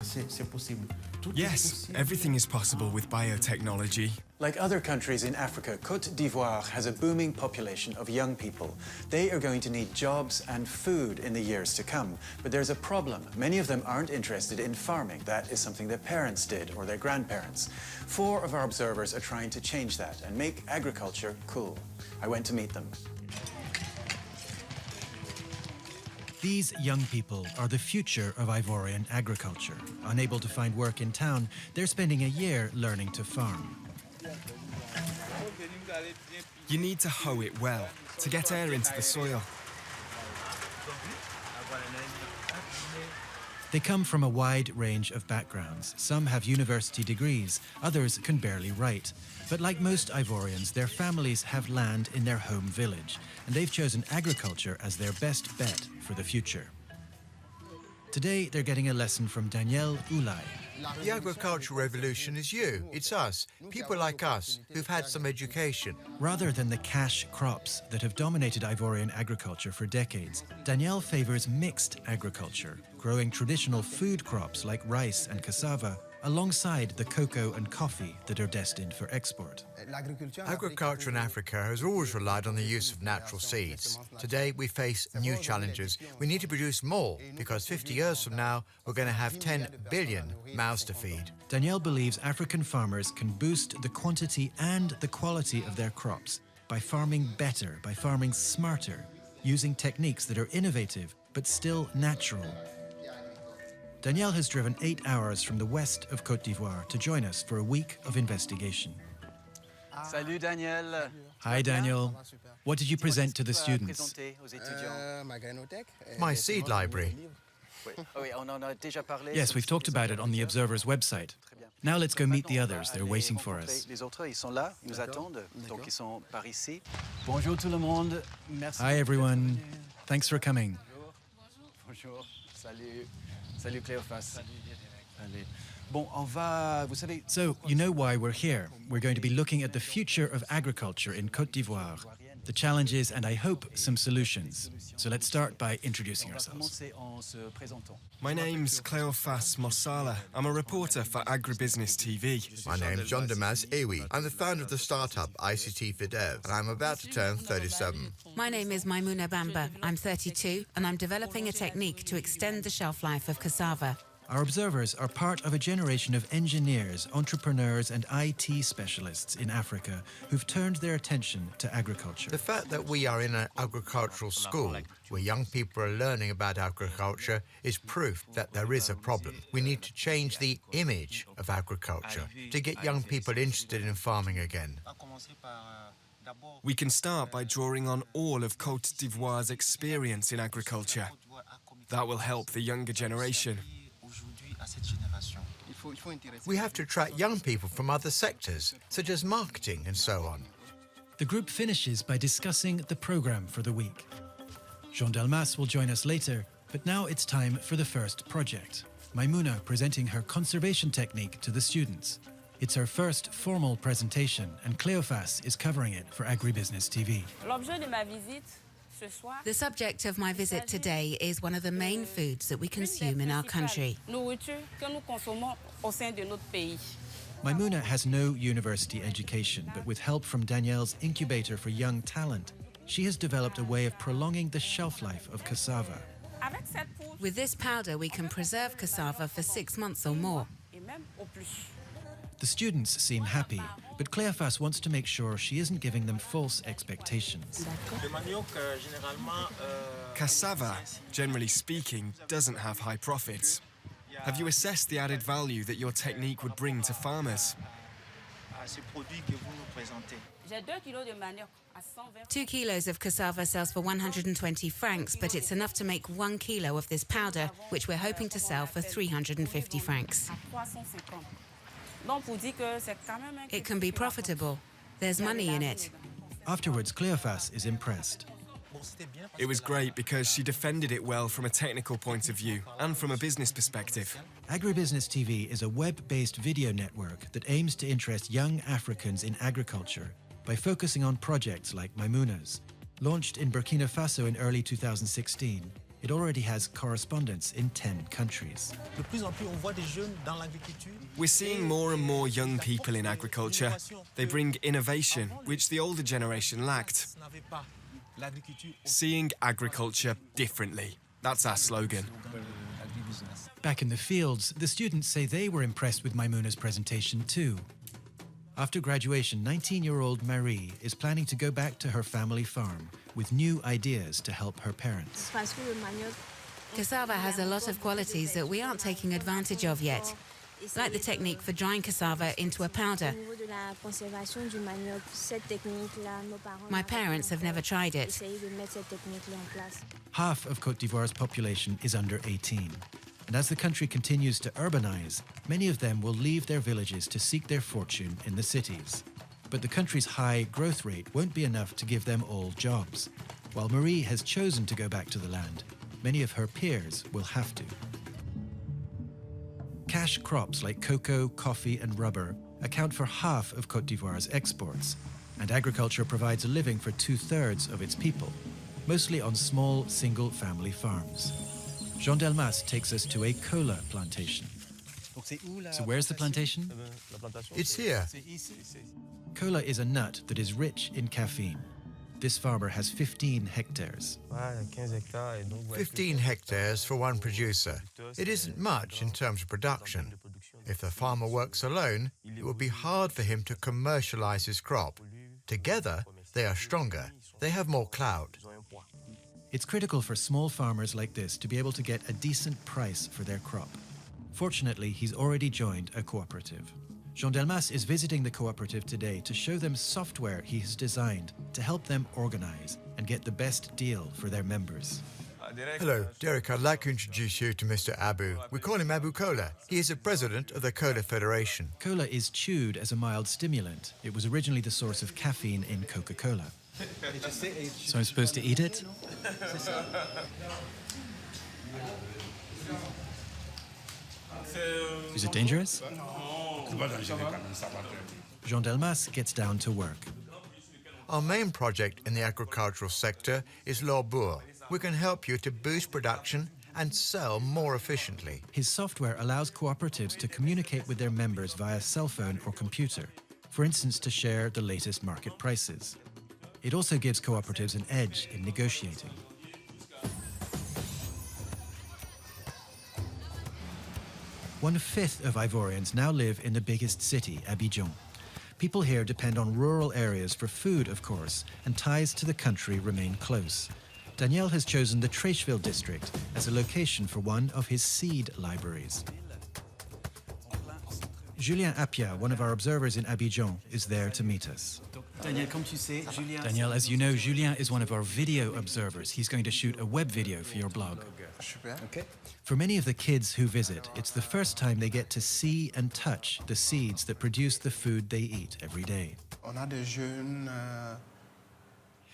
C'est possible. Yes, everything is possible with biotechnology. Like other countries in Africa, Côte d'Ivoire has a booming population of young people. They are going to need jobs and food in the years to come. But there's a problem. Many of them aren't interested in farming. That is something their parents did or their grandparents. 4 of our observers are trying to change that and make agriculture cool. I went to meet them. These young people are the future of Ivorian agriculture. Unable to find work in town, they're spending a year learning to farm. You need to hoe it well to get air into the soil. They come from a wide range of backgrounds. Some have university degrees, others can barely write. But like most Ivorians, their families have land in their home village, and they've chosen agriculture as their best bet for the future. Today, they're getting a lesson from Daniel Oulaï. The agricultural revolution is you, it's us, people like us who've had some education. Rather than the cash crops that have dominated Ivorian agriculture for decades, Daniel favors mixed agriculture, growing traditional food crops like rice and cassava alongside the cocoa and coffee that are destined for export. Agriculture in Africa has always relied on the use of natural seeds. Today we face new challenges. We need to produce more because 50 years from now we're going to have 10 billion mouths to feed. Daniel believes African farmers can boost the quantity and the quality of their crops by farming better, by farming smarter, using techniques that are innovative but still natural. Daniel has driven 8 hours from the west of Côte d'Ivoire to join us for a week of investigation. Salut Daniel. Hi Daniel. What did you present to the students? My seed library. Yes, we've talked about it on the Observers website. Now let's go meet the others. They're waiting for us. Bonjour tout le monde. Merci. Hi everyone. Thanks for coming. Bonjour. Salut. Salut Cléophas. Allez. Bon, on va, vous savez... So, you know why we're here. We're going to be looking at the future of agriculture in Côte d'Ivoire, the challenges and I hope some solutions. So let's start by introducing ourselves. My name's Cléophas Mosala. I'm a reporter for AgribusinessTV. My name's Jean-Delmas Ehui. I'm the founder of the startup ICT for Dev, and I'm about to turn 37. My name is Bamba. I'm 32, and I'm developing a technique to extend the shelf life of cassava. Our observers are part of a generation of engineers, entrepreneurs and IT specialists in Africa who've turned their attention to agriculture. The fact that we are in an agricultural school where young people are learning about agriculture is proof that there is a problem. We need to change the image of agriculture to get young people interested in farming again. We can start by drawing on all of Côte d'Ivoire's experience in agriculture. That will help the younger generation. We have to attract young people from other sectors, such as marketing and so on. The group finishes by discussing the program for the week. Jean-Delmas will join us later, but now it's time for the first project. Maimouna presenting her conservation technique to the students. It's her first formal presentation, and Cléophas is covering it for AgribusinessTV. The subject of my visit today is one of the main foods that we consume in our country. Maimouna has no university education, but with help from Daniel's incubator for young talent, she has developed a way of prolonging the shelf life of cassava. With this powder, we can preserve cassava for 6 months or more. The students seem happy, but Cléophas wants to make sure she isn't giving them false expectations. Cassava, generally speaking, doesn't have high profits. Have you assessed the added value that your technique would bring to farmers? 2 kilos of cassava sells for 120 francs, but it's enough to make 1 kilo of this powder, which we're hoping to sell for 350 francs. It can be profitable. There's money in it. Afterwards, Cléophas is impressed. It was great because she defended it well from a technical point of view and from a business perspective. AgribusinessTV is a web-based video network that aims to interest young Africans in agriculture by focusing on projects like Maimouna's. Launched in Burkina Faso in early 2016, It already has correspondents in 10 countries. We're seeing more and more young people in agriculture. They bring innovation, which the older generation lacked. Seeing agriculture differently. That's our slogan. Back in the fields, the students say they were impressed with Maimuna's presentation too. After graduation, 19-year-old Marie is planning to go back to her family farm with new ideas to help her parents. Cassava has a lot of qualities that we aren't taking advantage of yet, like the technique for drying cassava into a powder. My parents have never tried it. Half of Côte d'Ivoire's population is under 18. And as the country continues to urbanize, many of them will leave their villages to seek their fortune in the cities. But the country's high growth rate won't be enough to give them all jobs. While Marie has chosen to go back to the land, many of her peers will have to. Cash crops like cocoa, coffee and rubber account for half of Côte d'Ivoire's exports, and agriculture provides a living for 2/3 of its people, mostly on small single-family farms. Jean-Delmas takes us to a cola plantation. So where's the plantation? It's here. Cola is a nut that is rich in caffeine. This farmer has 15 hectares. 15 hectares for one producer. It isn't much in terms of production. If the farmer works alone, it will be hard for him to commercialize his crop. Together, they are stronger. They have more clout. It's critical for small farmers like this to be able to get a decent price for their crop. Fortunately, he's already joined a cooperative. Jean-Delmas is visiting the cooperative today to show them software he has designed to help them organize and get the best deal for their members. Hello, Derek, I'd like to introduce you to Mr. Abu. We call him Abu Cola. He is the president of the Cola Federation. Cola is chewed as a mild stimulant. It was originally the source of caffeine in Coca-Cola. So I'm supposed to eat it? Is it dangerous? Jean-Delmas gets down to work. Our main project in the agricultural sector is L'Orbour. We can help you to boost production and sell more efficiently. His software allows cooperatives to communicate with their members via cell phone or computer, for instance, to share the latest market prices. It also gives cooperatives an edge in negotiating. One-fifth of Ivorians now live in the biggest city, Abidjan. People here depend on rural areas for food, of course, and ties to the country remain close. Daniel has chosen the Treichville district as a location for one of his seed libraries. Julien Appia, one of our observers in Abidjan, is there to meet us. Daniel, as you know, Julien is one of our video observers. He's going to shoot a web video for your blog. For many of the kids who visit, it's the first time they get to see and touch the seeds that produce the food they eat every day.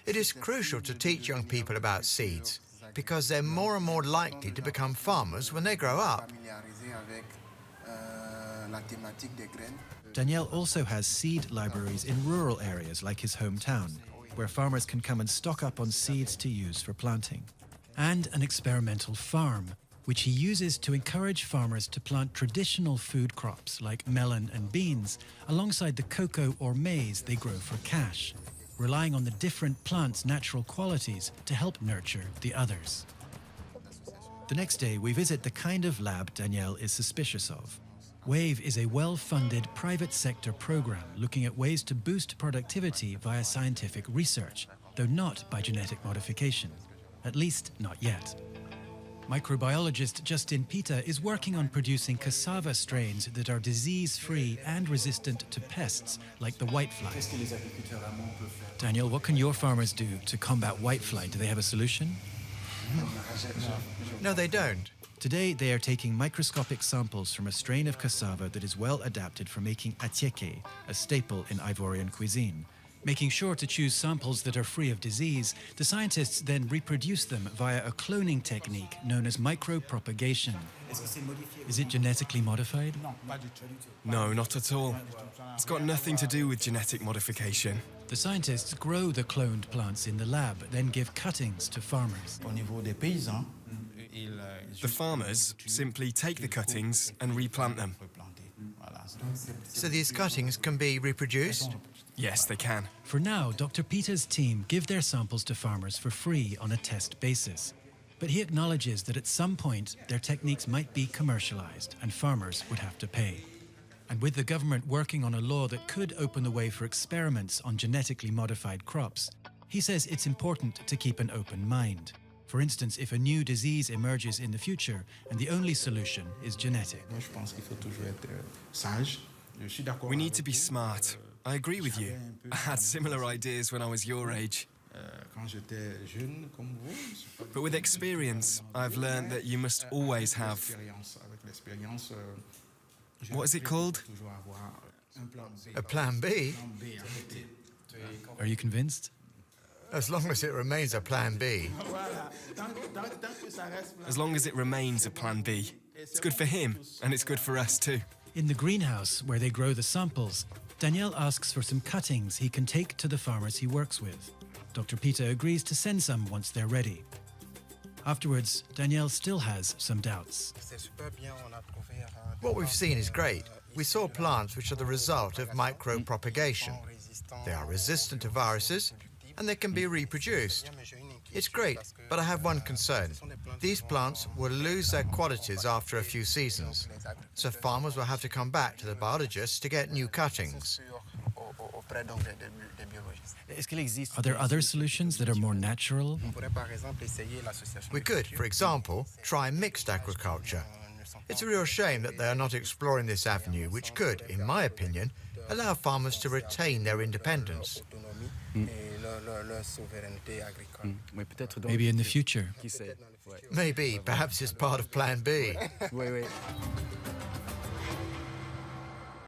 It is crucial to teach young people about seeds because they're more and more likely to become farmers when they grow up. Daniel also has seed libraries in rural areas like his hometown, where farmers can come and stock up on seeds to use for planting. And an experimental farm, which he uses to encourage farmers to plant traditional food crops like melon and beans alongside the cocoa or maize they grow for cash, relying on the different plants' natural qualities to help nurture the others. The next day, we visit the kind of lab Daniel is suspicious of. WAVE is a well-funded private sector program looking at ways to boost productivity via scientific research, though not by genetic modification. At least not yet. Microbiologist Justin Peter is working on producing cassava strains that are disease-free and resistant to pests like the whitefly. Daniel, what can your farmers do to combat whitefly? Do they have a solution? No, they don't. Today, they are taking microscopic samples from a strain of cassava that is well adapted for making atieke, a staple in Ivorian cuisine. Making sure to choose samples that are free of disease, the scientists then reproduce them via a cloning technique known as micropropagation. Is it genetically modified? No, not at all. It's got nothing to do with genetic modification. The scientists grow the cloned plants in the lab, then give cuttings to farmers. The farmers simply take the cuttings and replant them. So these cuttings can be reproduced? Yes, they can. For now, Dr. Peter's team give their samples to farmers for free on a test basis. But he acknowledges that at some point their techniques might be commercialized and farmers would have to pay. And with the government working on a law that could open the way for experiments on genetically modified crops, he says it's important to keep an open mind. For instance, if a new disease emerges in the future and the only solution is genetic. We need to be smart. I agree with you. I had similar ideas when I was your age. But with experience, I've learned that you must always have... What is it called? A plan B? Are you convinced? As long as it remains a plan B. As long as it remains a plan B. It's good for him, and it's good for us too. In the greenhouse where they grow the samples, Daniel asks for some cuttings he can take to the farmers he works with. Dr. Peter agrees to send some once they're ready. Afterwards, Daniel still has some doubts. What we've seen is great. We saw plants which are the result of micropropagation. They are resistant to viruses and they can be reproduced. It's great, but I have one concern. These plants will lose their qualities after a few seasons, so farmers will have to come back to the biologists to get new cuttings. Are there other solutions that are more natural? We could, for example, try mixed agriculture. It's a real shame that they are not exploring this avenue, which could, in my opinion, allow farmers to retain their independence. Maybe in the future. Maybe, perhaps it's part of Plan B.